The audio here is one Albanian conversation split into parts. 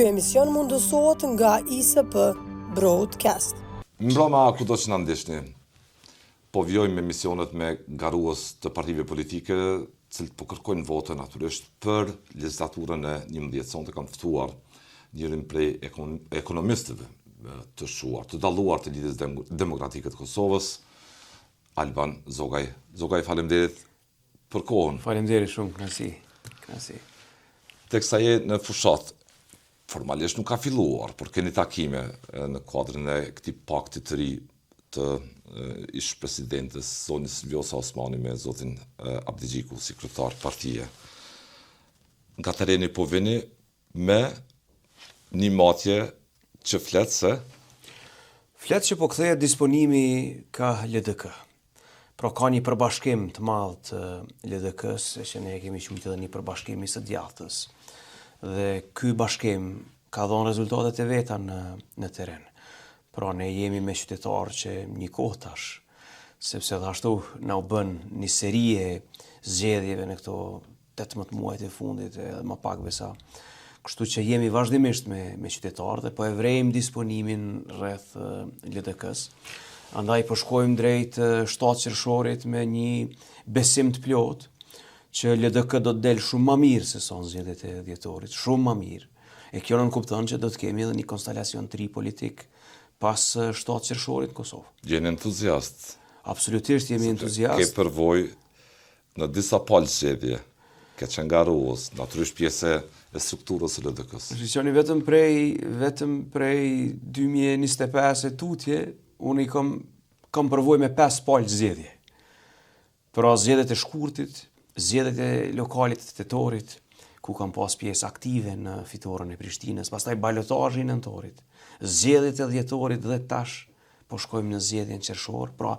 Ky emision mundësohet nga ISP Broadcast. Mbroma kudo që na ndihni. Po vjojmë emisionet me garues të partive politike, cilët po kërkojnë vote natyrisht për legjislaturën e 11 sonte kanë ftuar njërin prej ekonomistëve të shuar, të dalluar të Lidhjes Demokratike të Kosovës, Alban Zogaj. Zogaj, faleminderit për kohën. Faleminderit shumë, kënaqësi. Teksa je në fushat, formalisht nuk ka filluar, por keni takime në kuadrin e këtij pakti të ri të ish presidentes zonës Vjosa Osmani me zotin Abdigjiku, sekretar partie. Nga tereni po vini me një matje që flet që po kthehet disponimi ka LDK. Pra ka një përbashkim të madh të LDK-s, që ne kemi quajtur edhe një përbashkim i së djathtës. Dhe ky bashkim ka dhënë rezultatet e veta në teren. Pra ne jemi me qytetarë që një kohë tash, sepse dhe ashtu na u bën një seri e zgjedhjeve në këto 18 muajt e fundit edhe më pak besa. Kështu që jemi vazhdimisht me qytetarë dhe po e vrejmë disponimin rreth LDK-s. Andaj po shkojmë drejt 7 qershorit me një besim të plot që LDK do të del shumë më mirë se sa zgjedhjet e dhjetorit, shumë më mirë. E kjo nën kupton që do të kemi edhe një konstelacion të ri politik pas 7 qershorit në Kosovë. Jeni entuziast? Absolutisht jemi entuziast. Ke përvojë në disa palë zgjedhje, ke qenë garues, natyrisht pjesë e strukturës së LDK-s. Shqiptoni vetëm prej 2025 e tutje, unë i kam përvojë me 5 palë zgjedhje. Pra zgjedhjet e shkurtit, zgjedhjet e lokalit të tetorit, ku kam pas pjesë aktive në fitoren e Prishtinës, pastaj balotazhi i nëntorit, zgjedhjet e dhjetorit dhe tash po shkojmë në zgjedhjen qershor, pra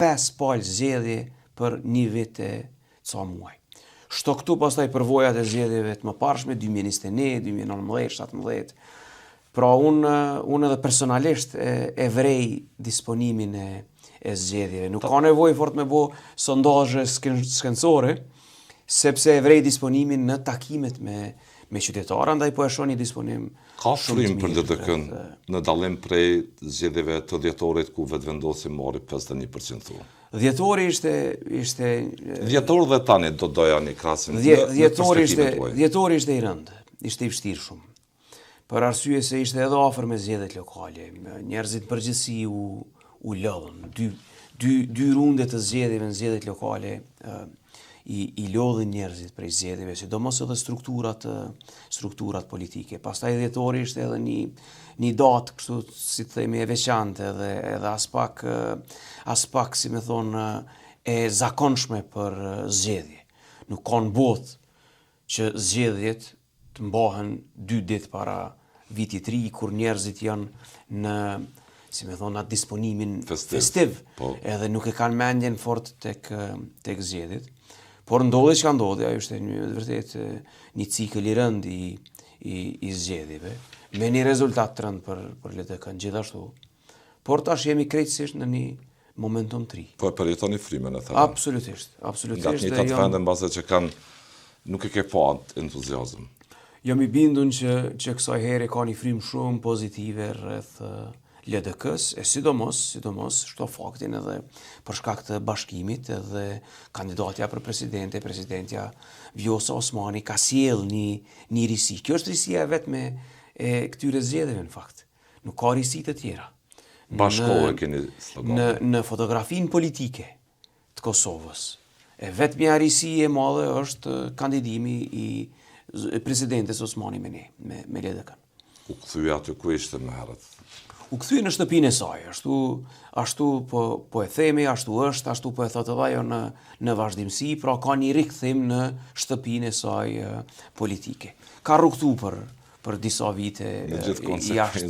5 palë zgjedhje për një vit e ca muaj. Shto këtu pastaj përvojat e zgjedhjeve të mëparshme 2021, 2019, 2017. Pra unë edhe personalisht e vrej disponimin e zgjedhjeve. Nuk ka nevojë fort me bo sondazhe skencore, sepse e vrej disponimin në takimet me qytetarë, andaj po e shoh një disponim. Ka frymë për LDK-n në dallim prej zgjedhjeve të dhjetorit ku vetvendosi mori 51%. Dhjetori ishte dhjetor dhe tani do doja një krahasim. Dhjetori ishte i rëndë, ishte i vështirë shumë. Për arsye se ishte edhe afër me zgjedhjet lokale, njerëzit përgjithësi u lodhën. Dy runde të zgjedhjeve në zgjedhjet lokale i lodhin njerëzit prej zgjedhjeve, sidomos edhe strukturat politike. Pastaj dhjetori ishte edhe një datë, kështu si të themi, e veçantë edhe as pak si më thonë e zakonshme për zgjedhje. Nuk ka në botë që zgjedhjet të mbahen 2 ditë para vitit ri, kur njerëzit janë në, si me thonë, atë disponimin festiv, edhe nuk e kanë mendjen fort tek zgjedhjet. Por ndodhi që ka ndodhi, ajo është vërtet një cikël i rënd i zgjedhjeve, me një rezultat të rënd për LDK-n gjithashtu. Por tash jemi krejtësisht në një momentum të ri. Po e përjetoni frymën e thënë. Absolutisht. Nga të njëjtat vende mbase që kanë nuk e ke pa entuziazëm. Jam i bindun që kësaj here ka një frymë shumë pozitive rreth LDK-s, e sidomos shto faktin edhe për shkak të bashkimit edhe kandidatja për presidentja Vjosa Osmani ka sjell një risi. Kjo është risia vetme e këtyre zgjedhjeve në fakt. Nuk ka risi të tjera. Bashkohë keni slogan. Në fotografinë politike të Kosovës, e vetmja risi e madhe është kandidimi i presidentes Osmani me LDK-n. U kthye aty ku ishte më herët. U kthye në shtëpinë e saj, ashtu po e themi, ashtu po e thotë edhe ajo në vazhdimsi, pra ka një rikthim në shtëpinë e saj politike. Ka rrugtu për disa vite jashtë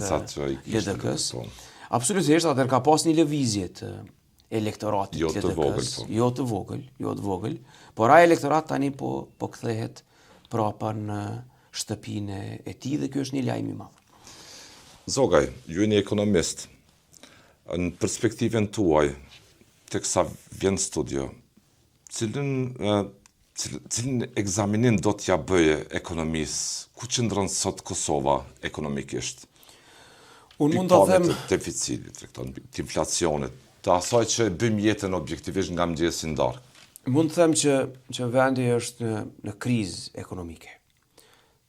LDK-s. Absolutisht, atëherë ka pas një lëvizje të elektoratit LDK-s, jo të vogël, por ai elektorat tani po kthehet prapa në shtëpinë e tij dhe ky është një lajm i madh. Zogaj, ju jeni ekonomist. Në perspektivën tuaj, teksa vjen studio, cilën Cilin ekzaminim do t'ja bëje ekonomisë? Ku qëndron sot Kosova ekonomikisht? Unë mund të them të deficitit, të inflacionit, të asaj që bëjmë jetën objektivisht nga mëngjesi në darkë. Mund të them që vendi është në krizë ekonomike.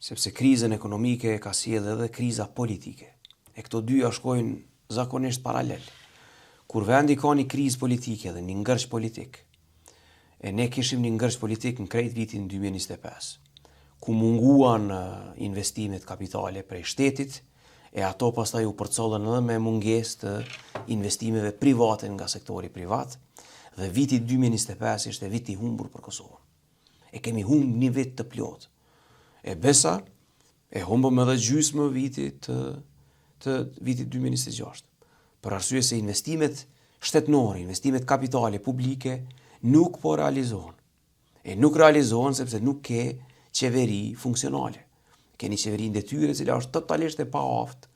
Sepse krizën ekonomike ka sjellë edhe kriza politike. E këto dyja shkojnë zakonisht paralel. Kur vendi ka një krizë politike dhe një ngërç politik, e ne kishim një ngërç politik në krejt vitin 2025, ku munguan investimet kapitale prej shtetit, e ato pastaj u përcollën edhe me mungesë të investimeve private nga sektori privat, dhe viti 2025 ishte viti humbur për Kosovën. E kemi humbur një vit të plot. E besa, e humbëm edhe gjysmë vitit të vitit 2026. Për arsye se investimet shtetënore, investimet kapitale publike nuk po realizohen. E nuk realizohen sepse nuk ke qeveri funksionale. Ke një qeveri në detyre cila është totalisht e paaftë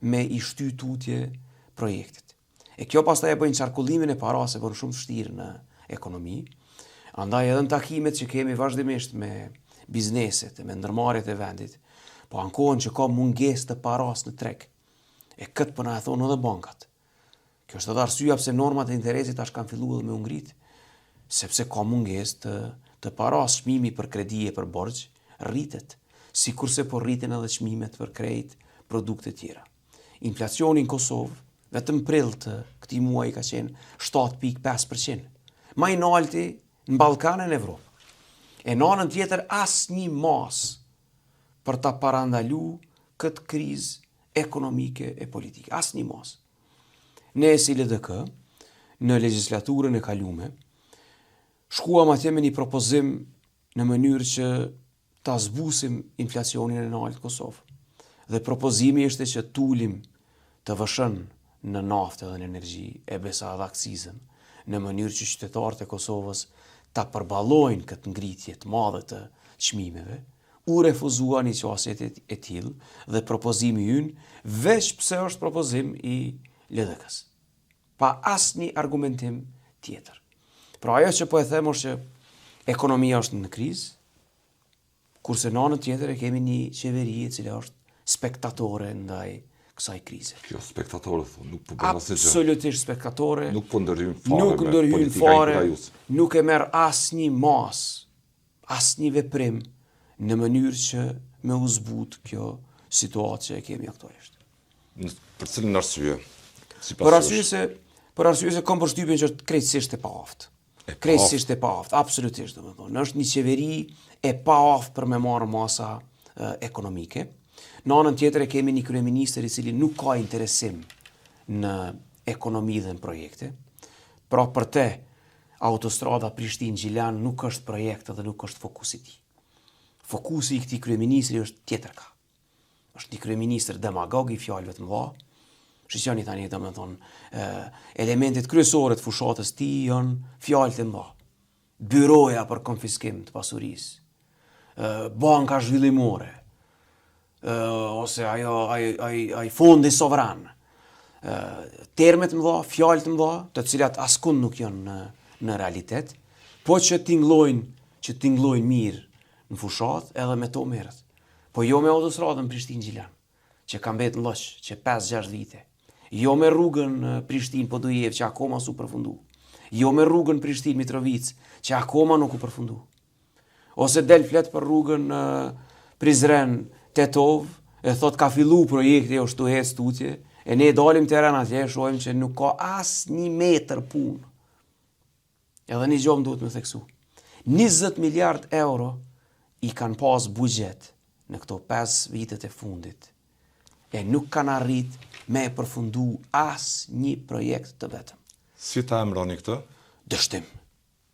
me i shty tutje projektit. E kjo pastaj e bëjnë qarkullimin e parave bën shumë vështirë në ekonomi. Andaj edhe në takimet që kemi vazhdimisht me bizneset, me ndërmarrjet e vendit, po ankohen që ka mungesë të paras në treg. E këtë po na e thonë edhe bankat. Kjo është edhe arsyeja pse normat e interesit tash kanë filluar me u ngrit, sepse ka mungesë të paras. Çmimi për kredi e për borxh rritet, sikurse po rriten edhe çmimet për krejt produkte tjera. Inflacioni në Kosovë vetëm prill të këtij muaji ka qenë 7.5%. Më i lartë në Ballkanin e Evropë. E në anën tjetër asnjë mas për ta parandaluar këtë krizë ekonomike e politike. Asnjë mas. Ne si LDK në legjislaturën e kaluame shkuam atje me një propozim në mënyrë që ta zbusim inflacionin e lartë në Kosovë. Dhe propozimi ishte që tulim të vëshën në naftë dhe në energji e besa dhe aksizën, në mënyrë që qytetarët e Kosovës ta përballojnë këtë ngritje të madhe të çmimeve. U refuzua një qasjet e tillë dhe propozimi ynë veç pse është propozim i LDK-s, pa asnjë argumentim tjetër. Pra ajo që po e them është që ekonomia është në krizë, kurse në anën tjetër e kemi një qeveri e cila është spektatore ndaj kësaj krize. Kjo spektatore nuk po bën asgjë. Absolutisht spektatore. Nuk po ndërhyjnë fare. Nuk ndërhyjnë fare. Nuk e merr asnjë mas, asnjë veprim në mënyrë që me u zbut kjo situatë që e kemi aktualisht. Për cilën arsye? Për arsye se kam përshtypjen që është krejtësisht e paaftë. Krejtësisht e paaftë, absolutisht domethënë. Është një qeveri e paaftë për me marrë masa ekonomike. Në anën tjetër e kemi një kryeministër i cili nuk ka interesim në ekonomi dhe në projekte. Pra për te, autostrada Prishtinë-Gjilan nuk është projekt dhe nuk është fokusi i tij. Fokusi i këtij kryeministri është tjetër ka. Është një kryeministër demagog i fjalëve të mëdha. Shqiptani tani domethënë elementet kryesore të fushatës të tij janë fjalë të mëdha. Byroja për konfiskim të pasurisë. Banka zhvillimore. Ose ai fondi sovran. Terme të mëdha, fjalë të mëdha, të cilat askund nuk janë në realitet, po që tingëllojnë mirë në fushat edhe me to merret. Po jo me autostradën Prishtinë-Gjilan, që ka mbetë në lloç, që 5-6 vite. Jo me rrugën Prishtinë-Podujev, që akoma s'u përfundu. Jo me rrugën Prishtinë-Mitrovic, që akoma nuk u përfundu. Ose del flet për rrugën Prizren-Tetov, e thot ka fillu projekti o shtuhet tutje, e ne dalim teren atje, shohim që nuk ka as 1 metër punë. Edhe një gjë duhet me theksu. 20 miliard euro i kanë pas buxhet në këto 5 vitet e fundit. E nuk kanë arrit me përfundu as një projekt të vetëm. Si ta emroni këtë? Dështim.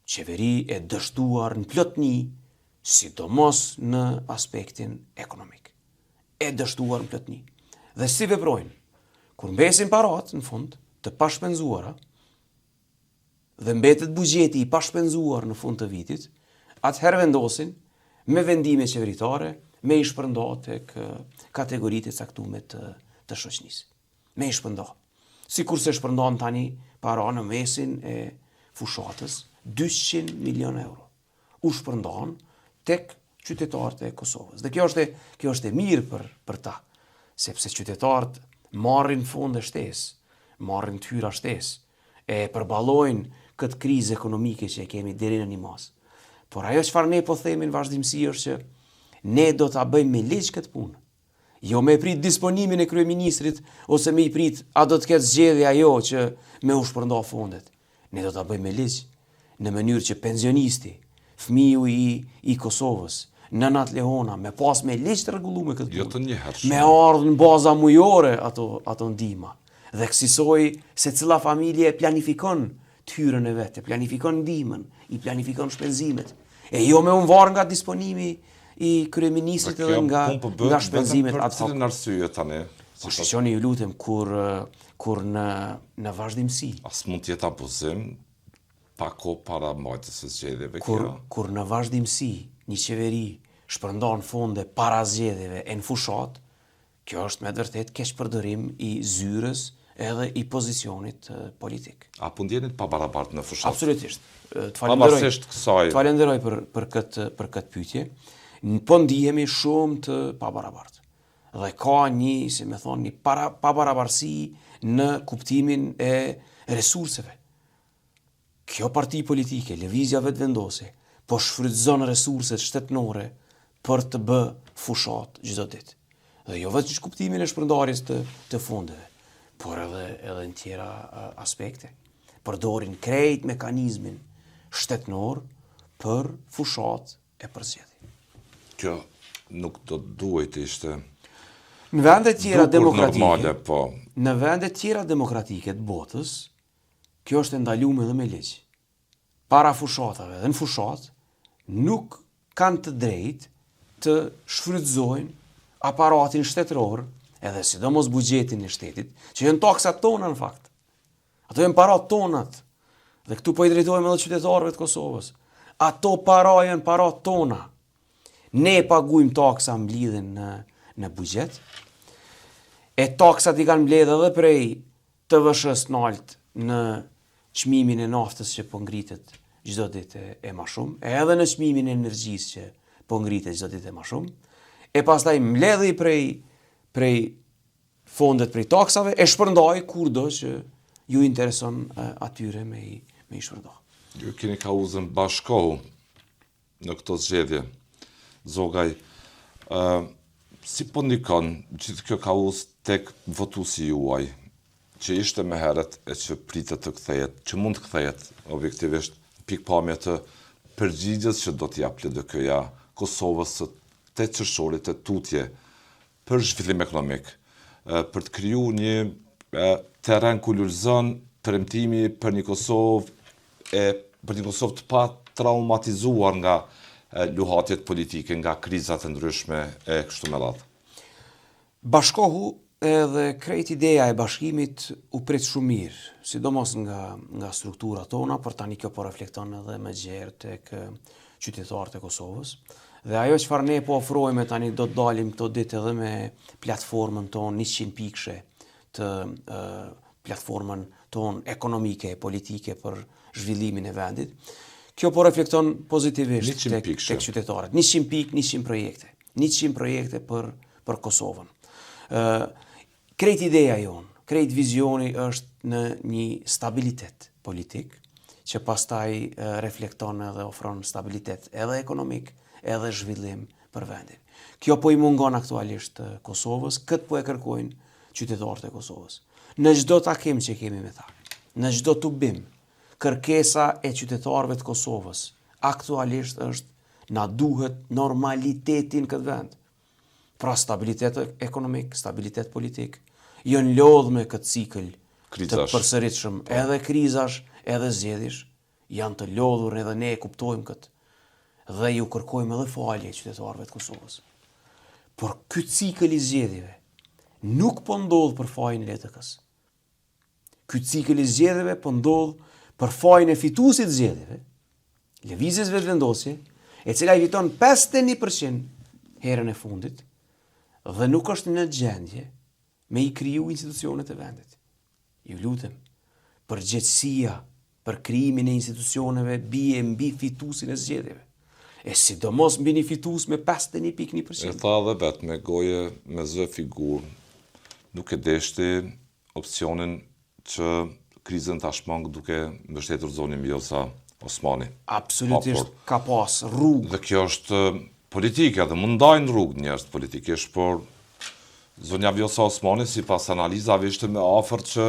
Qeveri e dështuar në plotni, sidomos në aspektin ekonomik. E dështuar në plotni. Dhe si veprojnë? Kur mbesin parat, në fund, të pashpenzuara, dhe mbetet buxheti i pashpenzuar në fund të vitit, atëherë vendosin me vendime qeveritare, me i shpërnda tek kategoritë e caktuara të shoqënisë. Me i shpërnda. Sikur se shpërndan tani para në mesin e fushatës 200 milion euro. u shpërndan tek qytetarët e Kosovës. Dhe kjo është e mirë për ta, sepse qytetarët marrin fonde shtesë, marrin tyra shtesë, e përballojnë këtë krizë ekonomike që e kemi deri në një mas. Por ajo çfarë ne po themi në vazhdimsi është që ne do ta bëjmë me ligj këtë punë. Jo me prit disponimin e kryeministrit ose me i prit a do të ketë zgjedhje ajo që me u shpërnda fondet. Ne do ta bëjmë me ligj në mënyrë që pensionisti, fëmiu i Kosovës, nënat Lehona, me pas me ligj të rregulluar këtë punë. Jo të njëhershme. Me ardhur në baza mujore ato ndihma. Dhe kësaj se cila familje planifikon hyrën e vet, planifikon ndihmën, i planifikon shpenzimet. E jo me u varë nga disponimi i kryeministrit edhe nga shpenzimet ad hoc. Për cilën arsye tani? Po shqoni ju lutem kur në vazhdimsi. As mund të jetë abuzim pa kohë para mbajtjes së zgjedhjeve kjo. Kur në vazhdimsi një qeveri shpërndan fonde para zgjedhjeve e në fushat, kjo është me vërtet keq përdorim i zyrës edhe i pozicionit politik. A po ndjenit pa barabartë në fushat? Absolutisht. Pavarësisht kësaj. Falenderoj për këtë pyetje. Po ndihemi shumë të pabarabartë. Dhe ka një pabarabartësi në kuptimin e resurseve. Kjo parti politike, lëvizja vetëvendose, po shfrytëzon resurset shtetënore për të bë fushat çdo ditë. Dhe jo vetëm në kuptimin e shpërndarjes të fondeve, por edhe në tjera aspekte. Përdorin krejt mekanizmin shtetënor për fushat e përzgjedhje. Kjo nuk do duhet të ishte në vende tjera demokratike. Normale, po. Në vende tjera demokratike të botës, kjo është ndaluar edhe me ligj. Para fushatave dhe në fushat nuk kanë të drejtë të shfrytëzojnë aparatin shtetëror, edhe sidomos buxhetin e shtetit, që janë taksat tona në fakt. Ato janë parat tonat. Dhe këtu po i drejtohemi edhe qytetarëve të Kosovës. Ato janë parat tona. Ne paguajmë taksa mblidhen në buxhet. E taksat i kanë mbledhur edhe prej TVSH-s nalt në çmimin e naftës që po ngritet çdo ditë e më shumë, edhe në çmimin e energjisë që po ngritet çdo ditë e më shumë. E pastaj mbledhi prej fondet prej taksave e shpërndai kurdo që ju intereson atyre me i shpërnda. Ju keni kauzën bashkohu në këto zgjedhje. Zogaj, si po ndikon gjithë kjo kauzë tek votuesi juaj, që ishte më herët e që pritet të kthehet, që mund të kthehet objektivisht pikpamje të përgjigjes që do t'i jap LDK-ja Kosovës së 8 qershorit të tutje për zhvillim ekonomik, për të krijuar një terren ku lulëzon premtimi për një Kosovë të pa traumatizuar nga luhatjet politike, nga krizat e ndryshme e kështu me radhë. Bashkohu edhe krejt ideja e bashkimit u prit shumë mirë, sidomos nga struktura tona, për tani kjo po reflekton edhe më gjerë tek qytetarët e Kosovës. Dhe ajo çfarë ne po ofrojmë tani do të dalim këto ditë edhe me platformën tonë 100 pikëshe të platformën tonë ekonomike e politike për zhvillimin e vendit. Kjo po reflekton pozitivisht tek qytetarët. 100 pikë, 100 projekte. 100 projekte për Kosovën. Krejt ideja jonë, krejt vizioni është në një stabilitet politik, që pastaj reflekton edhe ofron stabilitet edhe ekonomik, edhe zhvillim për vendin. Kjo po i mungon aktualisht Kosovës, këtë po e kërkojnë qytetarët e Kosovës. Në çdo takim që kemi me ta, në çdo tubim, kërkesa e qytetarëve të Kosovës aktualisht është na duhet normalitetin këtë vend. Pra stabilitet ekonomik, stabilitet politik, janë lodhë me këtë cikël të përsëritshëm, edhe krizash, edhe zgjedhjesh, janë të lodhur edhe ne e kuptojmë këtë. Dhe ju kërkojmë edhe falje qytetarëve të Kosovës. Por ky cikël i zgjedhjeve nuk po ndodh për fajin e LDK-s. Ky cikël i zgjedhjeve po ndodh për fajin e fituesit zgjedhjeve, lëvizjes vetëvendosje, e cila i fiton 51% herën e fundit dhe nuk është në gjendje me i kriju institucionet e vendit. Ju lutem, përgjegjësia për krijimin e institucioneve bie mbi fituesin e zgjedhjeve. e sidomos mbi një fitues me 51.1%. E tha dhe bet me goje me zë figur, nuk e deshti opcionin që krizën tashmang duke mbështetur zonin Vjosa Osmani. Absolutisht ka pas rrugë. Dhe kjo është politike, dhe mundajnë rrugë njerëz politikisht, por zonja Vjosa Osmani, si pas analizave, ishte me afër që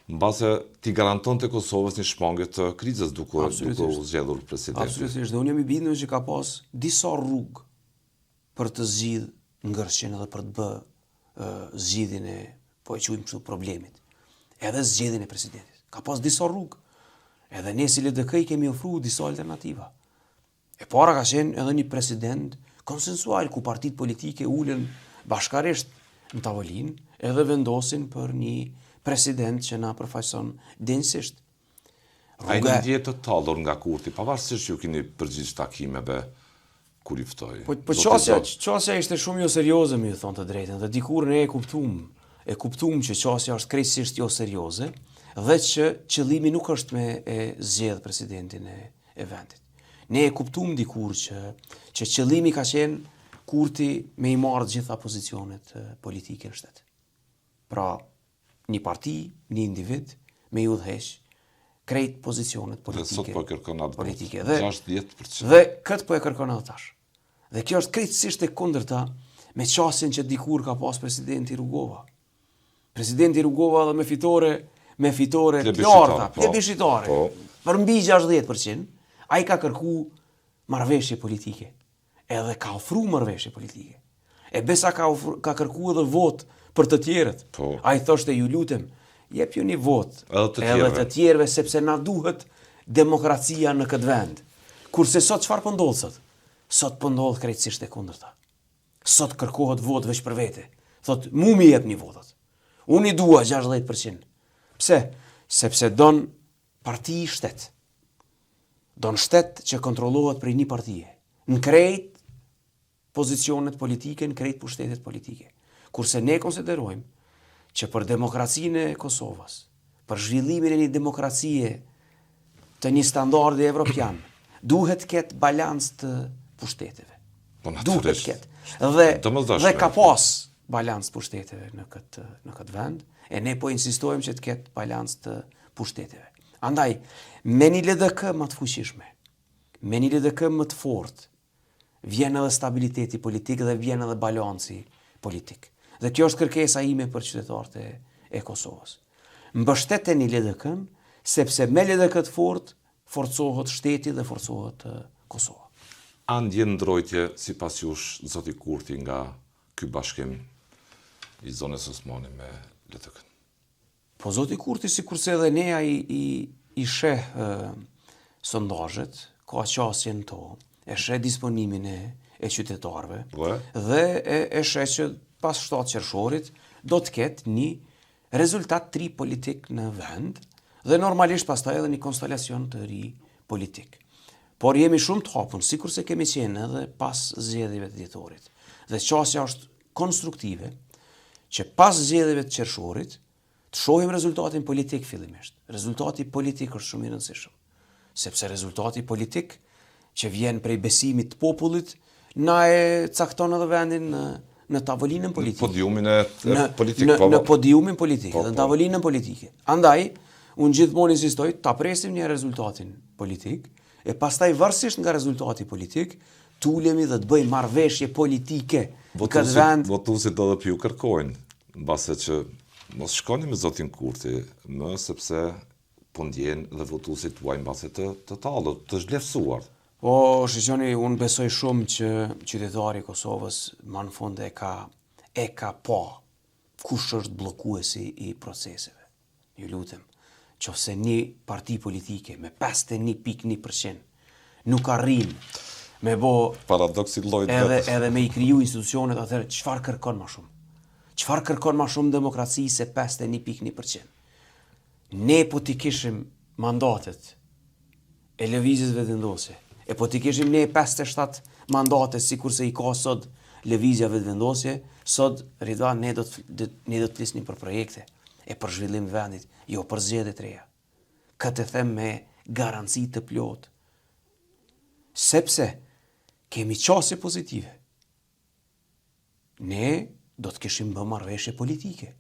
në base t'i garanton të Kosovës një shmangje të krizës duke u zgjedhur presidenti. Absolutisht, dhe unë jam i bindur që ka pas disa rrugë për të zgjidhur ngërçjen edhe për të bë zgjidhjen e, po e quajmë kështu, problemit. Edhe zgjedhjen e presidentit. Ka pas disa rrugë. Edhe ne si LDK i kemi ofruar disa alternativa. E para ka qenë edhe një president konsensual ku partitë politike ulen bashkarisht në tavolinë edhe vendosin për një president që na përfaqëson denjësisht. A i një ndjetë të tallur nga Kurti, pavarësisht ju keni përgjigj takimeve kur i ftoi. Po qasja ishte shumë jo serioze, më thon të drejtën, dhe dikur ne e kuptuam që qasja është krejtësisht jo serioze, dhe që qëllimi nuk është me e zgjedh presidentin e vendit. Ne e kuptuam dikur që qëllimi ka qenë Kurti me i marrë gjitha pozicionet politike në shtet. Pra, një parti, një individ, me i udhëheq krejt pozicionet politike. Dhe sot po e kërkon atë politike. 60%. Dhe këtë po e kërkon edhe tash. Dhe kjo është krejtësisht e kundërta me qasjen që dikur ka pas presidenti Rugova. Presidenti Rugova dhe me fitore të larta, plebiscitare, për mbi 60%, ai ka kërku marrëveshje politike. Edhe ka ofru marrëveshje politike. E besa ka kërku edhe vot për të tjerët. A i thoshte, ju lutem, jep ju një vot edhe të tjerëve, sepse na duhet demokracia në këtë vend. Kurse sot çfarë po ndodh sot? Sot po ndodh krejtësisht e kundërta. Sot kërkohet vot veç për vete. Thot, mu mi jep një votat. Unë i dua 60%. Pse? Sepse don parti i shtet. Don shtet që kontrollohet prej një partije. Në krejt pozicionet politike, në krejt pushtetet politike. Kurse ne konsiderojmë që për demokracinë e Kosovës, për zhvillimin e një demokracie të një standardi evropian, duhet ketë balans të pushteteve. Duhet ketë. Dhe ka pas balans të pushteteve në këtë vend, e ne po insistojmë që të ketë balans të pushteteve. Andaj, me një LDK më të fuqishme, me një LDK më të fortë, vjen edhe stabiliteti politik dhe vjen edhe balanci politik. Dhe kjo është kërkesa ime për qytetarët e Kosovës. Mbështeteni LDK-n, sepse me LDK të forcohet shteti dhe forcohet Kosova. A ndjen ndrojtje sipas jush zoti Kurti nga ky bashkim i zonës Osmani me LDK-n? Po zoti Kurti, sikurse edhe ne i sheh sondazhet, ka qasjen to, e sheh disponimin e qytetarëve dhe e sheh që pas 7 qershorit do të ketë një rezultat të ri politik në vend dhe normalisht pastaj edhe një konstelacion të ri politik. Por jemi shumë të hapur, sikurse kemi qenë edhe pas zgjedhjeve të dhjetorit. Dhe qasja është konstruktive që pas zgjedhjeve të qershorit të shohim rezultatin politik fillimisht. Rezultati politik është shumë i rëndësishëm, sepse rezultati politik që vjen prej besimit të popullit na e cakton edhe vendin në tavolinën politike. Në podiumin e politikë. Në podiumin politike dhe në tavolinën politike. Andaj, unë gjithmonë insistoj ta presim një rezultatin politik, e pastaj varësisht nga rezultati politik, tulemi dhe të bëjmë marrëveshje politike në këtë vend. Votuesit edhe ju kërkojnë, mbase që mos shkoni me zotin Kurti, sepse po ndjen dhe votuesit tuaj mbase të tallur, të zhvlerësuar. Po, shqyqoni, unë besoj shumë që qytetari i Kosovës më në fund e ka pa kush është bllokuesi i proceseve. Ju lutem, qofse një parti politike me 51.1% nuk arrin me bo paradoksi llojit edhe me i kriju institucionet, atëherë çfarë kërkon më shumë? Çfarë kërkon më shumë demokraci se 51.1%? Ne po t'i kishim mandatet e lëvizjes vetëvendosje, e po t'i kishim ne 57 mandate sikurse i ka sot lëvizja vetëvendosje, sot Ridvan ne do të flisnim për projekte e për zhvillim vendit, jo për zgjedhje të reja. Këtë them me garanci të plot. Sepse kemi qasje pozitive. Ne do të kishim bë marrëveshje politike.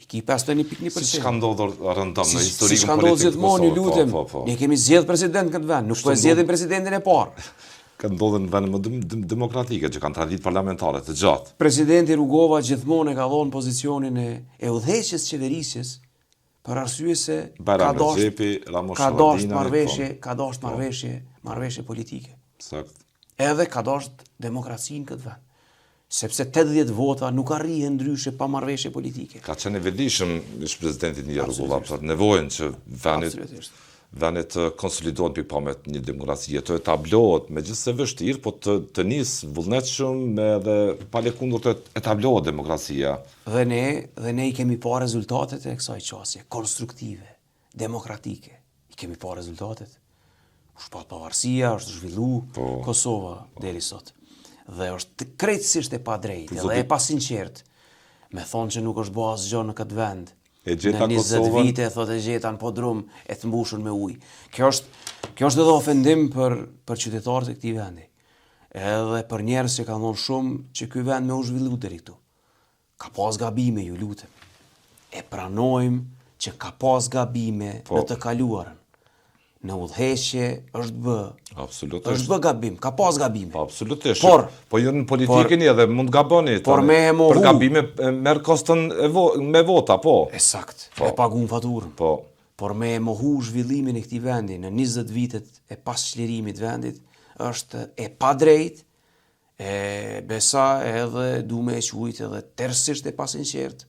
I ki 51.1%. Si ka ndodhur rëndom në historikën politike. Si ka ndodhur gjithmonë, ju lutem. Ne kemi zgjedhur president këtë vend, nuk po zgjedhim presidentin e parë. Ka ndodhur në vende më demokratike që kanë traditë parlamentare të gjatë. Presidenti Rugova gjithmonë e ka dhënë pozicionin e udhëheqjes qeverisjes për arsye se ka dashur marrëveshje politike. Sakt. Edhe ka dashur demokracinë këtë vend. Sepse 80 vota nuk arrihen ndryshe pa marrëveshje politike. Ka qenë e vetëdijshëm ish presidenti Ilir Rugova për nevojën që veni të konsolidohet pikpamjet një demokracie, të etablohet, megjithëse vështirë, po të nisë vullnetshëm edhe pa lëkundur të etablohet demokracia. Dhe ne i kemi pa rezultatet e kësaj qasje, konstruktive, demokratike. I kemi pa rezultatet. U shpat pavarësia, është zhvillu Kosova deri sot. Dhe është krejtësisht e pa drejtë dhe e pa sinqert me thonë që nuk është bërë asgjë në këtë vend. Në 20 Kosovën, vite thotë e gjeta në podrum e të mbushur me ujë. Kjo është edhe ofendim për qytetarët e këtij vendi. Edhe për njerëz që kanë thonë shumë që ky vend më u zhvillu deri këtu. Ka pas gabime, ju lutem. E pranojmë që ka pas gabime në të kaluarën. Në udhëheqje është bë. Absolutisht. Është bë gabim, ka pas gabime. Absolutisht. Po jo në politikën edhe mund gaboni. Por me e mohu. Për gabime merr kostën me vota, po. Eksakt. E pagun faturën. Po. Por me e mohu zhvillimin e këtij vendi në 20 vitet e pasçlirimit vendit është e padrejtë, e besa edhe dume e quajtë edhe tërësisht e pasinqert.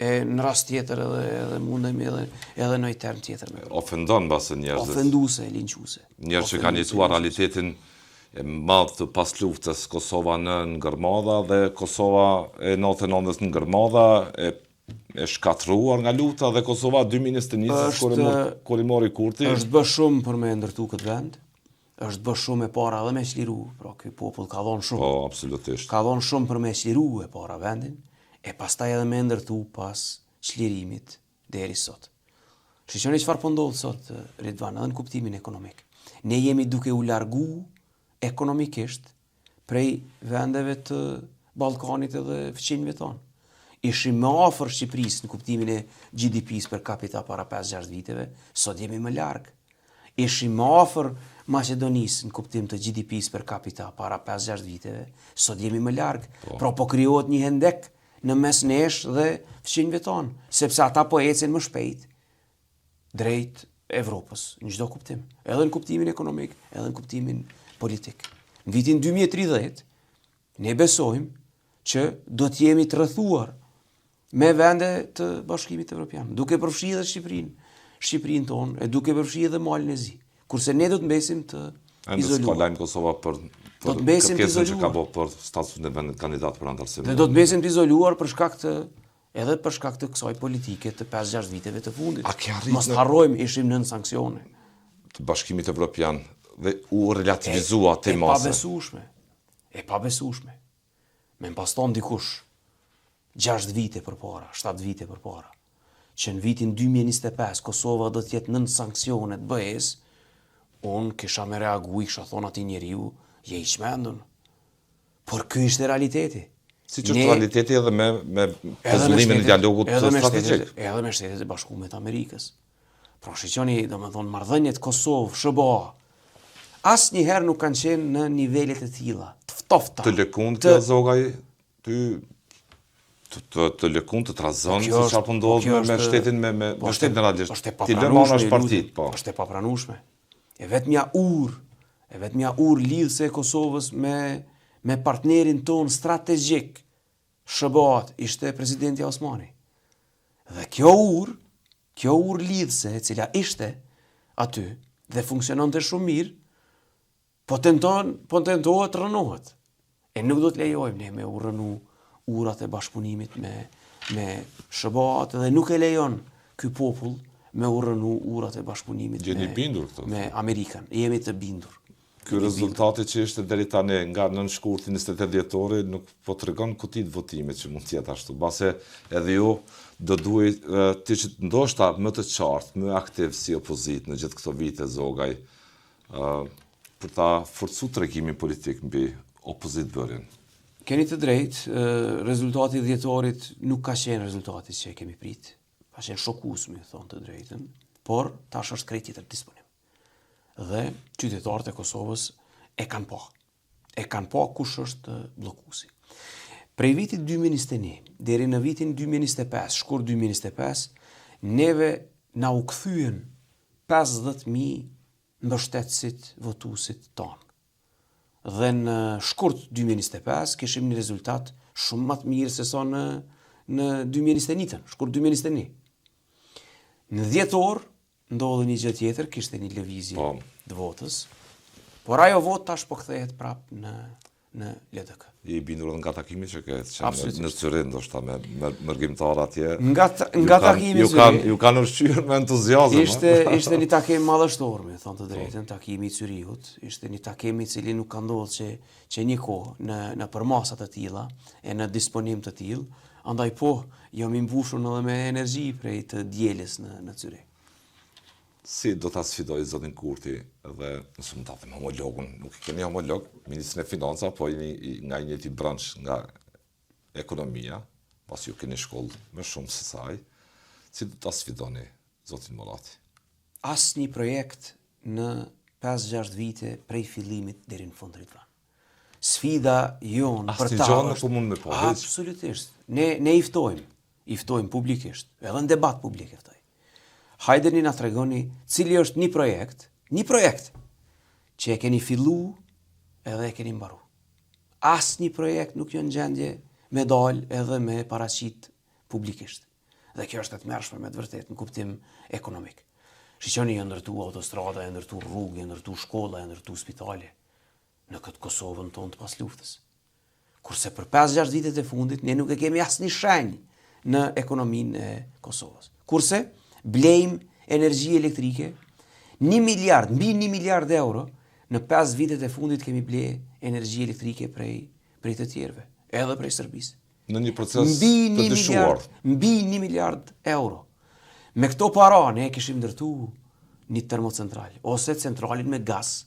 Në rast tjetër edhe mundemi edhe në i term tjetër. Ofendon basë njerëzit. Ofenduse, linquese. Njerëz që kanë jetuar realitetin e madh të pas luftës, Kosova në ngërmadha dhe Kosova e 99-s në ngërmadha, e shkatruar nga lufta dhe Kosova 2021 kur i mori Kurti. Është bë shumë për me ndërtu këtë vend. Është bë shumë e para dhe me çliru, pra ky popull ka dhënë shumë. Po, absolutisht. Ka dhënë shumë për me çliru e para vendin. E pastaj edhe me ndërtu pas çlirimit deri sot. Shikoni çfarë po ndodh sot Ridvan edhe në kuptimin ekonomik. Ne jemi duke u largu ekonomikisht prej vendeve të Ballkanit edhe fqinjve tonë. Ishim më afër Shqipërisë në kuptimin e GDP-s per capita para 5-6 viteve, sot jemi më larg. Ishim më afër Maqedonisë në kuptim të GDP-s per capita para 5-6 viteve, sot jemi më larg. Pra po krijohet një hendek në mes nesh dhe fqinjve tonë, sepse ata po ecin më shpejt drejt Evropës, në çdo kuptim, edhe në kuptimin ekonomik, edhe në kuptimin politik. Në vitin 2030, ne besojmë që do të jemi të rrethuar me vende të Bashkimit Evropian, duke përfshirë edhe Shqipërinë tonë, e duke përfshirë edhe Malin e Zi, kurse ne do të mbesim të izoluar. Ende Kosova për kërkesën që ka bërë për statusin e vendit kandidat për antarësim. Dhe do të mbesim të izoluar për shkak të kësaj politike të 5-6 viteve të fundit. Mos harrojmë, ishim nën sanksione. Të Bashkimit Evropian dhe u relativizua te mase. E pabesueshme. Me mbaston dikush 6 vite përpara, 7 vite përpara, që në vitin 2025 Kosova do të jetë nën sanksione të BE-s, unë kisha me reagu, kisha thonë atij njeriu, je i çmendur. Por ky ishte realiteti. Si që është realiteti edhe me pozullimin e dialogut strategjik. Edhe me Shtetet e Bashkuara të Amerikës. Pra shikoni, domethënë marrëdhëniet Kosovë-SBA asnjëherë nuk kanë qenë në nivelet e tilla, të ftofta. Të lëkund kjo zogaj, të lëkund të trazon se çfarë po ndodh me shtetin me shtetin realisht. Ti lëmë anash partit, po. Është e papranueshme. E vetmja urë lidhse e Kosovës me partnerin ton strategjik, SBA, ishte presidenti Osmani. Dhe kjo urë lidhse e cila ishte aty dhe funksiononte shumë mirë, po tentohet të rënohet. E nuk do të lejojmë ne me u rënu urat e bashkëpunimit me SBA dhe nuk e lejon ky popull me u rënu urat e bashkëpunimit me Amerikan. Jemi të bindur. Ky rezultati që ishte deri tani nga nënshkurti 28 dhjetori nuk po tregon kutit votimit që mund të jetë ashtu. Base edhe ju do duhet të ishit ndoshta më të qartë, më aktiv si opozit në gjithë këto vite zogaj. për ta forcu tregimin politik mbi opozitbërjen? Keni të drejtë, rezultati i dhjetorit nuk ka qenë rezultati që e kemi prit. Ka qenë shokues, më thonë të drejtën, por tash është krejt tjetër disponim. Dhe qytetarët e Kosovës e kanë pa. E kanë pa kush është bllokuesi. Prej vitit 2021 deri në vitin 2025, shkurt 2025, neve na u kthyen 50.000 mbështetësit votuesit tonë. Dhe në shkurt 2025 kishim një rezultat shumë më të mirë se sa në 2021, shkurt 2021. Në 10 orë ndodhi një gjë tjetër, kishte një lëvizje të votës, por ajo votë tash po kthehet prapë në LDK. I bindur nga takimi që ke qenë në Zyrë, ndoshta me mërgjimtar atje. Nga takimi Zyrë. Ju kanë ushqyer me entuziazëm. Ishte një takim madhështor, me thonë të drejtën, takimi i Zyrihut. Ishte një takim i cili nuk ka ndodhur që një kohë në përmasa të tilla e në disponim të tillë, andaj po jam i mbushur edhe me energji prej të dielës në Zyrih. Si do ta sfidoj zotin Kurti dhe nëse më tapë me homologun, nuk i keni homolog, ministrin e financa, po nga një njëjti branch nga ekonomia, pas ju keni shkollë më shumë se saj, si do ta sfidoni zotin Morati? Asnjë projekt në 5-6 vite prej fillimit deri në fund Ridvan. Sfida jonë për ta është absolutisht. Ne i ftojmë publikisht, edhe në debat publik e ftoj. Hajdeni na tregoni cili është një projekt që e keni fillu edhe e keni mbaru. Asnjë projekt nuk jo në gjendje me dalë edhe me paraqit publikisht. Dhe kjo është e tmerrshme me të vërtetë në kuptim ekonomik. Shiqoni, janë ndërtu autostrada, janë ndërtu rrugë, janë ndërtu shkolla, janë ndërtu spitale në këtë Kosovën tonë të pas luftës. Kurse për 5-6 vitet e fundit ne nuk e kemi asnjë shenjë në ekonominë e Kosovës. Kurse blejmë energji elektrike, 1 miliard, mbi 1 miliard euro, në 5 vitet e fundit kemi ble energji elektrike prej të tjerëve, edhe prej Serbisë. Në një proces të dyshuar. Mbi 1 miliard euro. Me këto para ne kishim ndërtu një termocentral, ose centralin me gaz,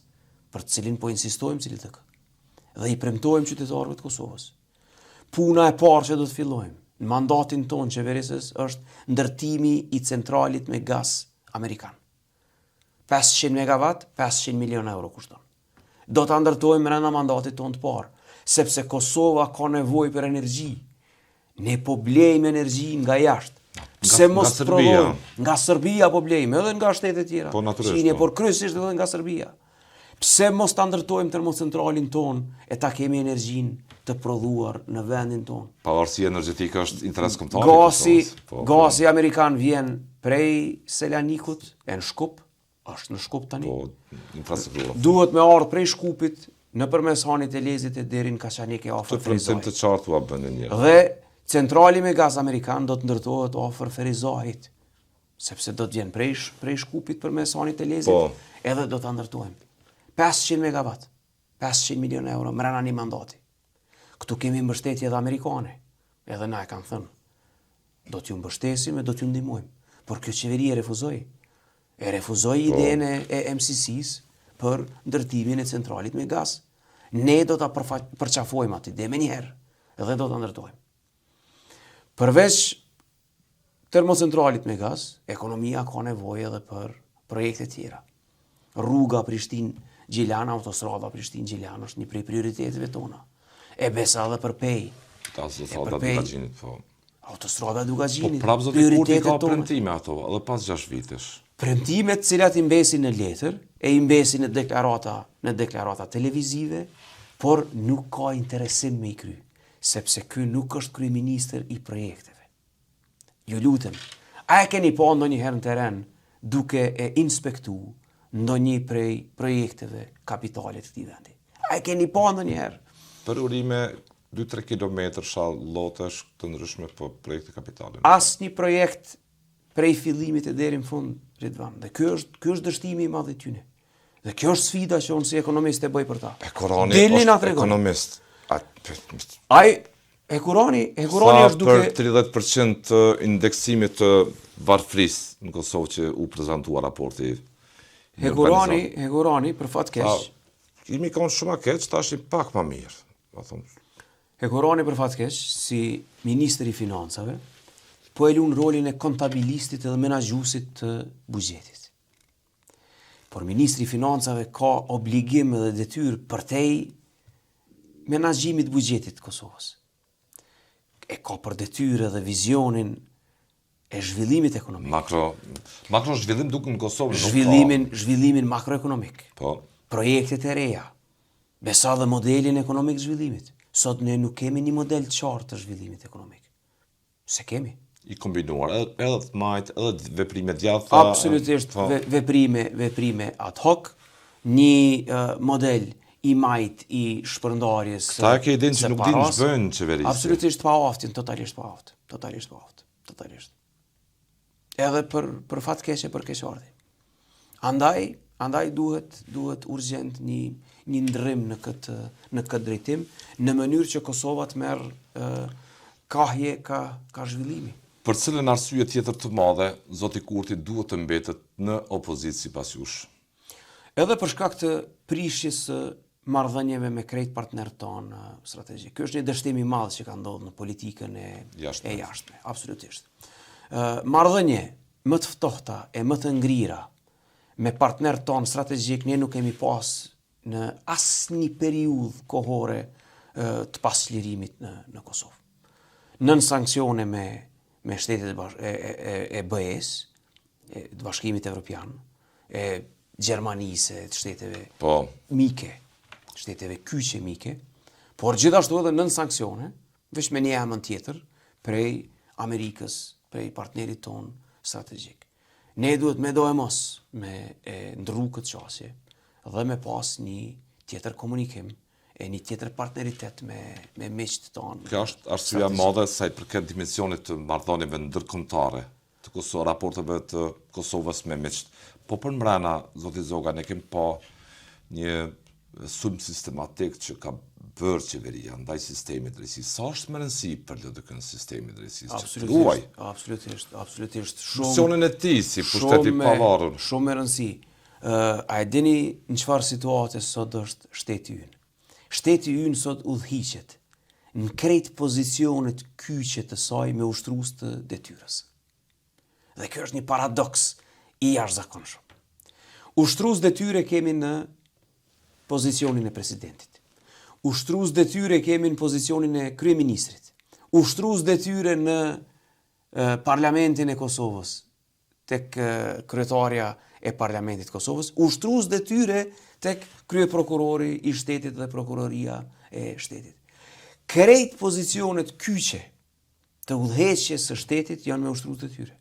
për të cilin po insistojmë cili të kë. Dhe i premtojmë qytetarëve të Kosovës. Puna e parë që do të fillojmë në mandatin tonë qeverisës është ndërtimi i centralit me gaz amerikan. 500 megawatt, 500 milion euro kushton. Do të ndërtojmë brenda mandatit tonë të parë, sepse Kosova ka nevojë për energji. Ne po blejmë energji nga jashtë. Pse mos prodhojmë? Nga Serbia po blejmë, edhe nga shtete tjera. Po natyrisht. Por kryesisht edhe nga Serbia. Pse mos ta ndërtojmë termocentralin tonë e ta kemi energjinë të prodhuar në vendin tonë? Pavarësia energjetike është interes kombëtar. Gazi amerikan vjen prej Selanikut, e në Shkup, është në Shkup tani. Po, infrastruktura. Duhet me ardhur prej Shkupit nëpërmes Hanit e Lezit e deri në Kaçanike afër Ferizajit. Të qartë u bën një. Dhe centrali me gaz amerikan do të ndërtohet afër Ferizajit, sepse do të vjen prej Shkupit përmes Hanit e Lezit, edhe do ta ndërtojmë. 500 megawatt, 500 milion euro mrena një mandati. Këtu kemi mbështetje edhe amerikane, edhe na e kanë thënë. Do t'ju mbështesim e do t'ju ndihmojmë. Por kjo qeveri e refuzoi. E refuzoi idenë e MCC-s për ndërtimin e centralit me gaz. Ne do ta përqafojmë atë ide më një herë, edhe do ta ndërtojmë. Përveç termocentralit me gaz, ekonomia ka nevojë edhe për projekte tjera. Rruga Prishtinë-Gjilan, autostrada Prishtinë-Gjilan është një prej prioriteteve tona. E besa edhe për pej. Autostrada Dugaxhinit, po. Autostrada Dugaxhinit. Po prapë zoti Kurti ka premtime ato, edhe pas 6 vitesh. Premtimet cilat i mbesin në letër, e i mbesin në deklarata televizive, por nuk ka interesim me i kry, sepse ky nuk është kryeministër i projekteve. Ju lutem, a e keni pa ndonjëherë në teren duke e inspektu ndonjë prej projekteve kapitale të këtij vendi? A e keni pa ndonjëherë? Për urime 2-3 kilometër lotesh të ndryshme për projekte kapitale. Asnjë projekt prej fillimit e deri në fund, Ridvan. Dhe ky është dështimi i madh i tyre. Dhe kjo është sfida që unë si ekonomist e bëj për ta. E Kurani është ekonomist. E Kurani është duke për 30% të indeksimit të varfrisë në Kosovë që u prezantua raporti. E Kurani për fat keq Imi ka unë shumë a keq, ta është pak ma mirë. E Korani për fat keq, si Ministri i Financave, po e lunë rolin e kontabilistit edhe menaxhuesit të buxhetit. Por Ministri i Financave ka obligim dhe detyrë përtej menaxhimit të buxhetit të Kosovës. E ka për detyrë edhe vizionin e zhvillimit ekonomik. Makro zhvillim duke në Kosovë. Zhvillimin makroekonomik. Po. Projektet e reja. Besa dhe modelin ekonomik të zhvillimit. Sot ne nuk kemi një model të qartë të zhvillimit ekonomik. Se kemi. I kombinuar, edhe të majtë, edhe veprime djatha. Absolutisht, veprime ad hoc, një model i majt i shpërndarjes. Këta e ke idenë që nuk dinë që bëjnë qeverisë. Absolutisht pa aftin, totalisht pa aft. Edhe për fat keqe për keqardhi. Andaj duhet urgjent një ndrrim në këtë drejtim, në mënyrë që Kosova të merr kahje ka zhvillimi. Për cilën arsye tjetër të madhe, zoti Kurti duhet të mbetet në opozicië sipas jush? Edhe për shkak të prishjes së marrëdhënieve me krejt partnerët tonë strategjik. Ky është një dështim i madh që ka ndodhur në politikën e jashtme, absolutisht. Marrëdhënie më të ftohta e më të ngrira me partnerët tonë strategjik ne nuk kemi pas në asnjë periudhë kohore të pasqlirimit në Kosovë. Nën sanksione me shtetet e BE-s, të Bashkimit Evropian, e Gjermanisë, të shteteve mike, shteteve kyçe mike, por gjithashtu edhe nën sanksione, veç me një emër tjetër, prej Amerikës, prej partnerit ton strategjik. Ne duhet me do e mos me ndrru këtë qasje dhe me pas një tjetër komunikim e një tjetër partneritet me miqtë tonë. Kjo është arsyeja madhe sa i përket dimensionit të marrëdhënieve ndërkombëtare të raporteve të Kosovës me miqtë. Po për mbrana, zoti Zoga, ne kemi pa një sulm sistematik që ka bërë qeveria ndaj sistemit drejtësisë. Sa është më rëndësi për LDK-n sistemi drejtësisë? Absolutisht. Funksionin e tij si pushteti i pavarur. Shumë më rëndësi. A e dini në çfarë situate sot është shteti ynë? Shteti ynë sot udhhiqet në krejt pozicionet kyçe të saj me ushtrues të detyrës. Dhe kjo është një paradoks i jashtëzakonshëm. Ushtrues detyre kemi në pozicionin e presidentit. Ushtrues detyre kemi në pozicionin e kryeministrit. Ushtrues detyre në parlamentin e Kosovës, tek kryetarja e parlamentit të Kosovës, ushtrues detyre tek kryeprokurori i shtetit dhe prokuroria e shtetit. Krejt pozicionet kyçe të udhëheqjes së shtetit janë me ushtrues detyre.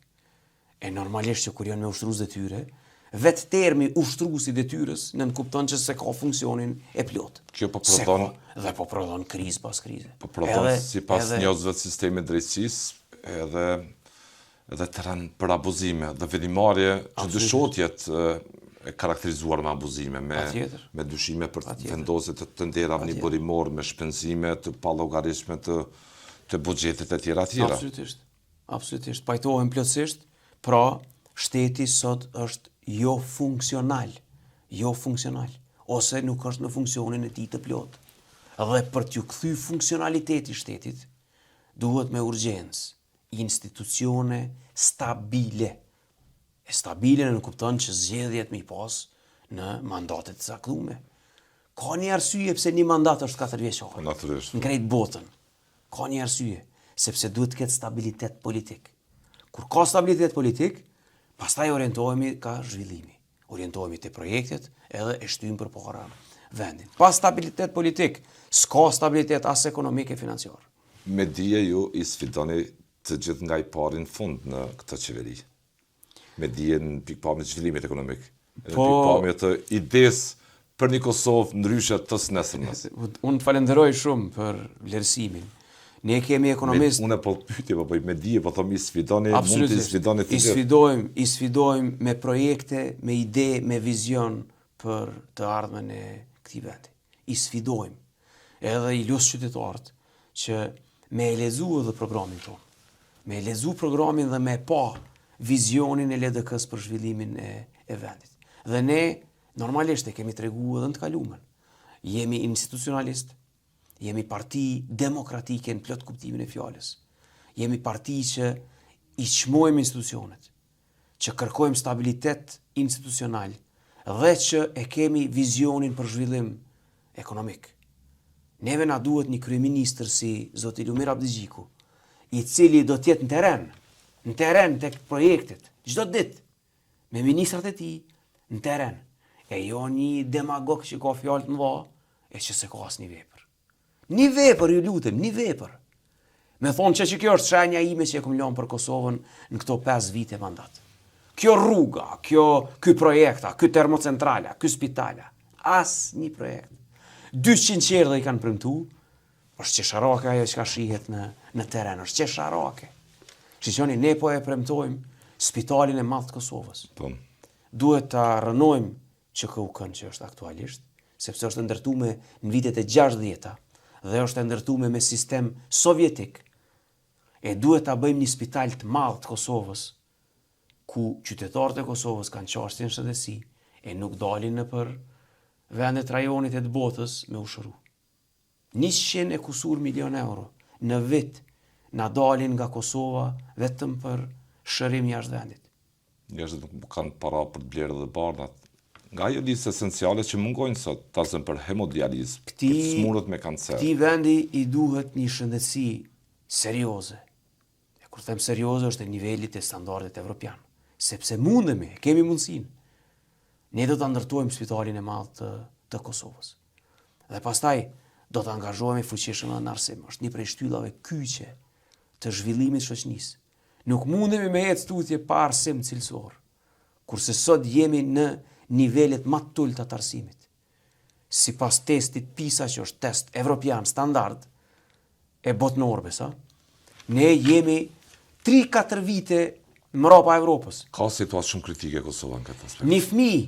E normalisht që kur janë me ushtrues detyre, vetë termi ushtruesi i detyrës nënkupton që se ka funksionin e plot. Kjo po prodhon dhe po prodhon krizë pas krize. Po prodhon sipas njerëzve të sistemit drejtësisë edhe terren për abuzime dhe vendimarrje që dyshohet jetë e karakterizuar me abuzime, me dyshime për vendosje të ndera nivelimor, me shpenzime të pallogaritshme të buxhetit e tjera. Absolutisht. Pajtohem plotësisht, pra shteti sot është jo funksional, ose nuk është në funksionin e tij të plot. Dhe për t'ju kthy funksionaliteti i shtetit, duhet me urgjencë institucione stabile. E stabile në kupton që zgjedhjet me i pas në mandatet të caktuara. Ka një arsye pse një mandat është 4 vjeçor. Natyrisht. Në krejt botën. Ka një arsye, sepse duhet të ketë stabilitet politik. Kur ka stabilitet politik, pastaj orientohemi ka zhvillimi. Orientohemi te projektet edhe e shtyjmë përpara vendin. Pa stabilitet politik, s'ka stabilitet as ekonomik e financiar. Me dije ju i sfidoni të gjithë nga i pari në fund në këtë qeveri. Me dije në pikpamjet të zhvillimit ekonomik. Në pikpamjet të idesë për një Kosovë ndryshe të nesërmes. Unë të falenderoj shumë për vlerësimin. Ne kemi ekonomist... Unë po pyetje, po me dije, po thom i sfidoni, mund të sfidoni të gjithë. I sfidojmë me projekte, me ide, me vizion për të ardhmen e këtij vendi. I sfidojmë. Edhe i lus qytetarët që me e lezu edhe programin tonë. Me e lezu programin dhe me pa vizionin e LDK-s për zhvillimin e vendit. Dhe ne normalisht e kemi treguar edhe në të kalumen. Jemi institucionalist, jemi parti demokratike në plot kuptimin e fjalës. Jemi parti që i çmojmë institucionet, që kërkojmë stabilitet institucional dhe që e kemi vizionin për zhvillim ekonomik. Neve na duhet një kryeministër si zoti Lumir Abdigjiku, i cili do të jetë në teren tek projektet, çdo ditë, me ministrat e tij në teren. E jo një demagog që ka fjalë të mëdha e që se ka asnjë vepër. Një vepër, ju lutem, një vepër. Me thonë që kjo është shenja ime që e kom lënë për Kosovën në këto 5 vite mandat. Kjo rruga, ky projekta, ky termocentrala, ky spitala, asnjë projekt. 200 qerdhe i kanë premtu, është qesharake ajo që ka shihet në teren, është qesharake. Shqiqoni, ne po e premtojmë spitalin e madh të Kosovës. Duhet ta rënojmë ÇKUK-n që është aktualisht, sepse është ndërtuar në vitet e 60-ta dhe është ndërtuar me sistem sovjetik. E duhet ta bëjmë një spital të madh të Kosovës, ku qytetarët e Kosovës kanë çështjen shëndetësi e nuk dalin nëpër vendet rajonit e të botës me ushëru. 100 e kusur milion euro në vit na dalin nga Kosova vetëm për shërim jashtë vendit. Njerëzit nuk kanë para për të blerë dhe barnat. Nga ajo listë esenciale që mungojnë sot, tasën për hemodializë, për smurët me kancer. Këtij vendi i duhet një shëndetësi serioze. E kur them serioze është e nivelit e standardit evropian, sepse mundemi, kemi mundësinë. Ne do të ndërtojmë spitalin e madh të Kosovës. Dhe pastaj do të angazhohemi fuqishëm në arsim. Është një prej shtyllave kyçe të zhvillimit shoqënisë. Nuk mundemi me jetë tutje pa arsim cilësor, kurse sot jemi në nivelet më të ulta të arsimit. Sipas testit PISA, që është test evropian standard e botënorëve, ne jemi 3-4 vite mbrapa Evropës. Ka situatë shumë kritike Kosova në këtë aspekt. Një fëmijë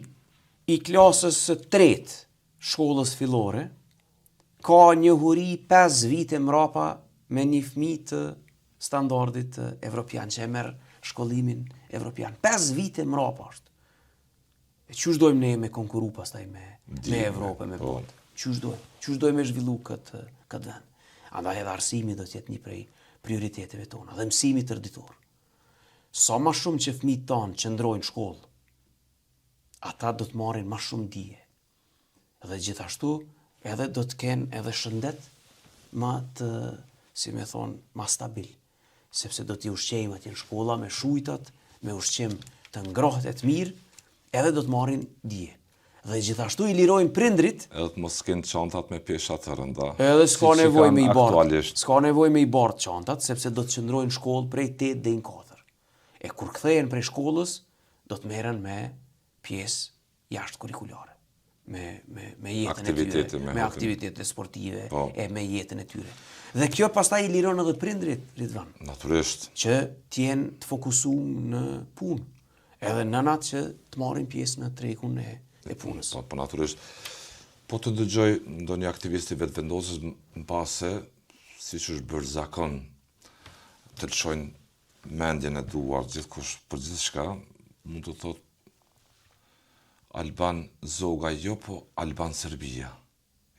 i klasës së 3 shkollës fillore ka njohuri 5 vite mbrapa me një fëmijë të standardit evropian që e merr shkollimin evropian. 5 vite mbrapa është. E çush dojmë ne me konkuru pastaj me Evropë, me botë. Çush dojmë me zhvillu këtë vend. Andaj edhe arsimi do të jetë një prej prioriteteve tona dhe mësimi tërditor. Sa më shumë që fëmijët tanë qëndrojnë në shkollë, ata do të marrin më shumë dije. Dhe gjithashtu edhe do të kenë edhe shëndet më të, si me thonë, më stabil. Sepse do t'i ushqejmë atje në shkolla me shujtat, me ushqim të ngrohtë e të mirë, edhe do të marrin dije. Dhe gjithashtu i lirojnë prindrit. Edhe të mos kenë çantat me pesha të rënda. Edhe s'ka nevojë me i bardh. S'ka nevojë me i bardh çantat, sepse do të qëndrojnë në shkollë prej 8 deri në 4. E kur kthehen prej shkollës, do të merren me pjesë jashtëkurrikulare, me jetën e tyre, me aktivitete sportive, e me jetën e tyre. Dhe kjo pastaj i liron edhe prindrit, Ridvan. Natyrisht. Që të jenë të fokusuar në punë. Edhe nënat që të marrin pjesë në tregun e punës. Po natyrisht. Po të dëgjoj ndonjë aktivisti vetvendosës në base, siç është bërë zakon, të lëshojnë mendjen e duar gjithkush për gjithçka, mund të thotë Alban Zoga jo, po Alban Serbia.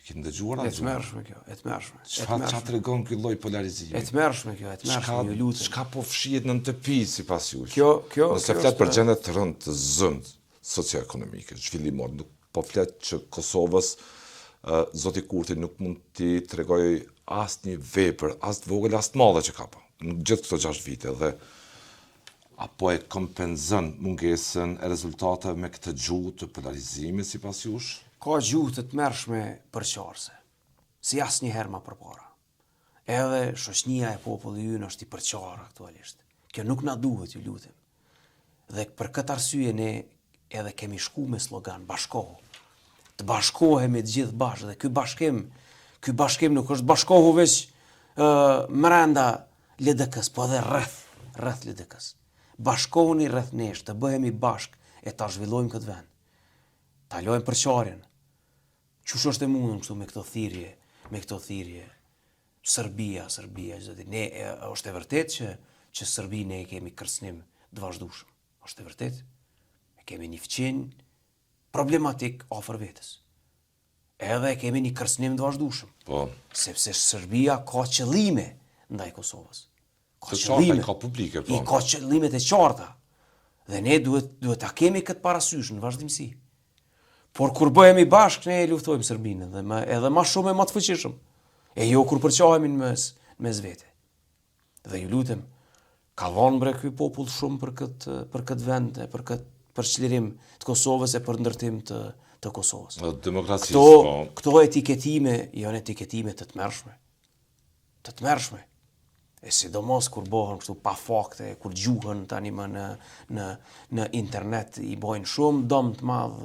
Keni dëgjuar atë? E tmerrshme kjo, e tmerrshme. Çfarë tregon ky lloj polarizimi? E tmerrshme kjo, e tmerrshme, ju lutem. Çka po fshihet në shtëpi sipas jush? Kjo nëse flet për gjendje të rëndë të zënd socioekonomike, zhvillimor, nuk po flet që Kosovës zoti Kurti nuk mund t'i tregoj asnjë vepër, as të vogël as të madhe që ka pa në gjithë këto 6 vite dhe apo e kompenzon mungesën e rezultateve me këtë gjuhë të polarizimit sipas jush? Ka gjuhë të tmerrshme përqarse, si asnjëherë më përpara. Edhe shoqënia e popullit ynë është i përqarë aktualisht. Kjo nuk na duhet, ju lutem. Dhe për këtë arsye ne edhe kemi shku me slogan bashkohu. Të bashkohemi të gjithë bashkë dhe ky bashkim nuk është bashkohu veç brenda LDK-s, po edhe rreth LDK-s. Bashkohuni rreth nesh, të bëhemi bashkë e ta zhvillojmë këtë vend. Ta lojmë përqarjen. Çush është e mundur kështu me këto thirrje? Serbia, zoti. Ne është e vërtetë që Serbi ne kemi kërcënim të vazhdueshëm. Është e vërtetë. Ne kemi një fqinj problematik afër vetes. edhe kemi një kërcënim të vazhdueshëm. Po. Sepse Serbia ka qëllime ndaj Kosovës. Të qarta, ka publike, po. Ka qëllimet e qarta. Dhe ne duhet ta kemi këtë parasysh në vazhdimsi. Por kur bëhemi bashkë, ne e luftojmë Serbinë edhe më shumë e më të fuqishëm. E jo kur përqahemi në mes vete. Dhe ju lutem, ka dhënë bre ky popull shumë për këtë vend, për çlirim të Kosovës e për ndërtim të Kosovës. Demokracisë, po. Këto etiketime janë etiketime të tmerrshme. Të tmerrshme. E sidomos kur bëhen kështu pa fakte, kur gjuhen tani më në internet i bojnë shumë dëm të madh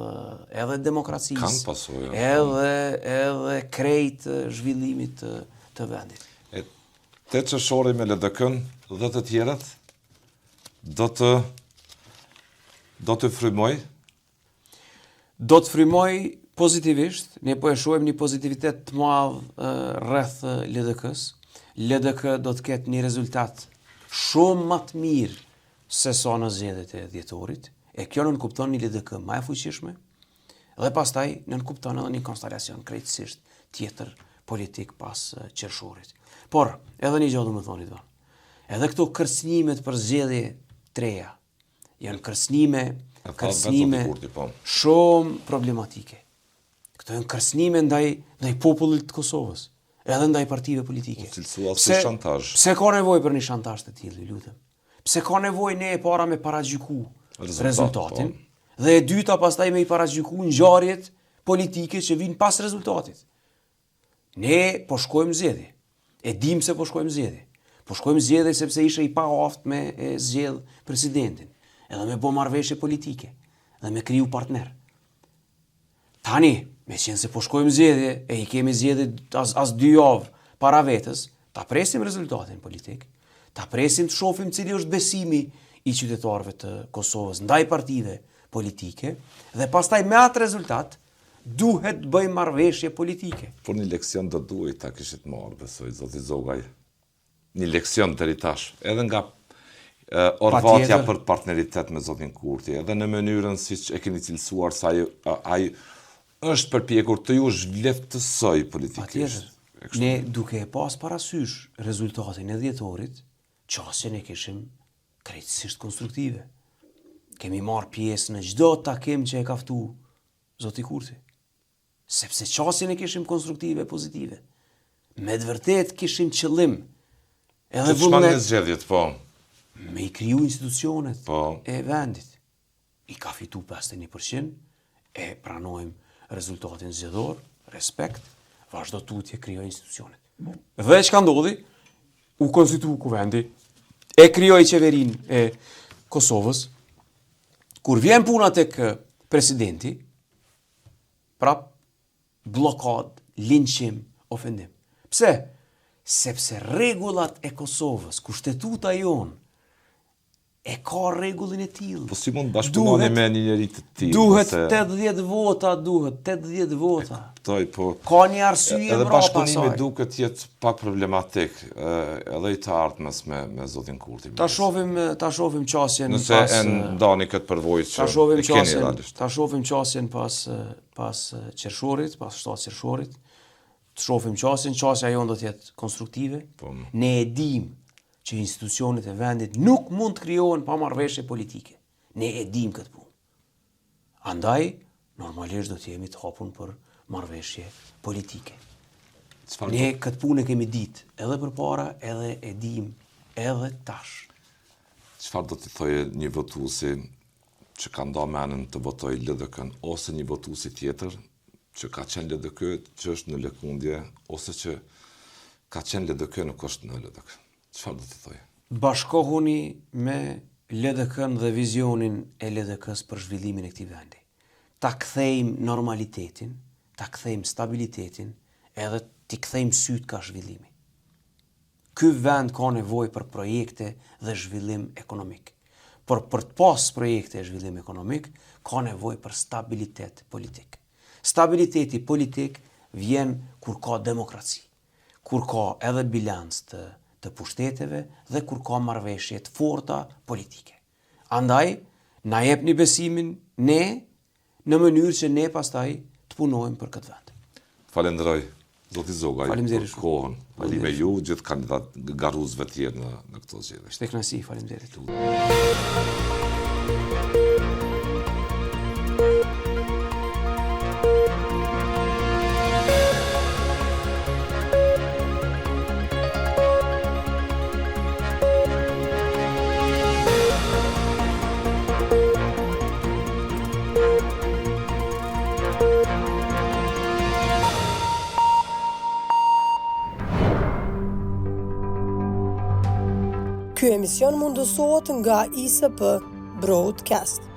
edhe demokracisë. Kanë pasojë. Edhe krejt zhvillimit të vendit. Te qëshori me LDK-n dhe të tjerët do të frymoj? Do të frymoj pozitivisht, ne po e shohim një pozitivitet të madh rreth LDK-s. LDK do të ketë një rezultat shumë më të mirë se sa në zgjedhjet e dhjetorit, e kjo nënkupton një LDK më e fuqishme, dhe pastaj nënkupton edhe një konstelacion krejtësisht tjetër politik pas qershorit. Por, edhe një gjë do më thoni tonë, edhe këto kërcënimet për zgjedhje treja, janë kërcënime shumë problematike. Këto janë kërcënime ndaj popullit të Kosovës, edhe ndaj partive politike. Pse ka nevojë për një shantazh të tillë, lutem? Pse ka nevojë ne e para me paragjyku rezultatin, dhe e dyta pastaj me i paragjyku ngjarjet politike që vijnë pas rezultatit. Ne po shkojmë zgjedhje. E dim se po shkojmë zgjedhje. Po shkojmë zgjedhje sepse ishe i paaft me zgjedh presidentin, edhe me bë marrëveshje politike, dhe me kriju partner. Tani, me qenë se po shkojmë zgjedhje, e i kemi zgjedhje as 2 javë para vetës, ta presim rezultatin politik, ta presim të shohim cili është besimi i qytetarëve të Kosovës ndaj partive politike, dhe pastaj me atë rezultat duhet të bëjmë marrëveshje politike. Por një leksion do duhet ta kishit marrë, besoj, zoti Zogaj. Një leksion deri tash, edhe nga orvatja për partneritet me zotin Kurti, edhe në mënyrën siç e keni cilësuar se ai është përpjekur të ju zhvleftësoj politikisht. Ne duke e pas parasysh rezultatin e dhjetorit, qasjen e kishim krejtësisht konstruktive. Kemi marrë pjesë në çdo takim që e ka ftu zoti Kurti. Sepse qasjen e kishim konstruktive, pozitive. Me të vërtet kishim qëllim. Edhe vullnet në zgjedhjet, po. Me i kriju institucionet e vendit. I ka fitu 51%, e pranojmë rezultatin zgjedhor, respekt, vazhdo tutje krijoj institucionet. Dhe çka ndodhi? U konstituu kuvendi, e krijoi qeverinë e Kosovës. Kur vjen puna tek presidenti, prap blokad, linçim, ofendim. Pse? Sepse rregullat e Kosovës, kushtetuta jonë, e ka rregullin e tillë. Po si mund bashkëpunoni me një njeri të tillë? Duhet 80 vota, duhet 80 vota. Po. Ka një arsye edhe mbrapa bashkëpunimi asaj. duket jetë pak problematik, edhe i të ardhmes me zotin Kurti. Ta shohim qasjen nëse pas e ndani këtë përvojë që e keni realisht. Ta shohim qasjen pas qershorit, pas 7 qershorit. Të shohim qasja jonë do të jetë konstruktive. Ne e dim që institucionet e vendit nuk mund të krijohen pa marrëveshje politike. Ne e dim këtë punë. Andaj, normalisht do të jemi të hapur për marrëveshje politike. Ne këtë punë e kemi ditë, edhe përpara, edhe e dim, edhe tash. Çfarë do të thojë një votuesi që ka nda menën të votojë LDK-n, ose një votuesi tjetër që ka qenë LDK, që është në lëkundje, ose që ka qenë LDK, nuk është në LDK? Çfarë do të thojë? Bashkohuni me LDK-n dhe vizionin e LDK-s për zhvillimin e këtij vendi. Ta kthejmë normalitetin, ta kthejmë stabilitetin, edhe t'i kthejmë syt ka zhvillimi. Ky vend ka nevojë për projekte dhe zhvillim ekonomik. Por për të pas projekte e zhvillim ekonomik, ka nevojë për stabilitet politik. Stabiliteti politik vjen kur ka demokraci, kur ka edhe bilanc të pushteteve dhe kur ka marrëveshje të forta politike. Andaj, na jepni besimin ne në mënyrë që ne pastaj të punojmë për këtë vend. Falenderoj. Zoti Zogaj, Faleminderit për kohën. Falime ju, gjithë kandidat garuesve tjerë në këto zgjedhje. Ishte kënaqësi, faleminderit. Ky emision mundësohet nga ISP Broadcast.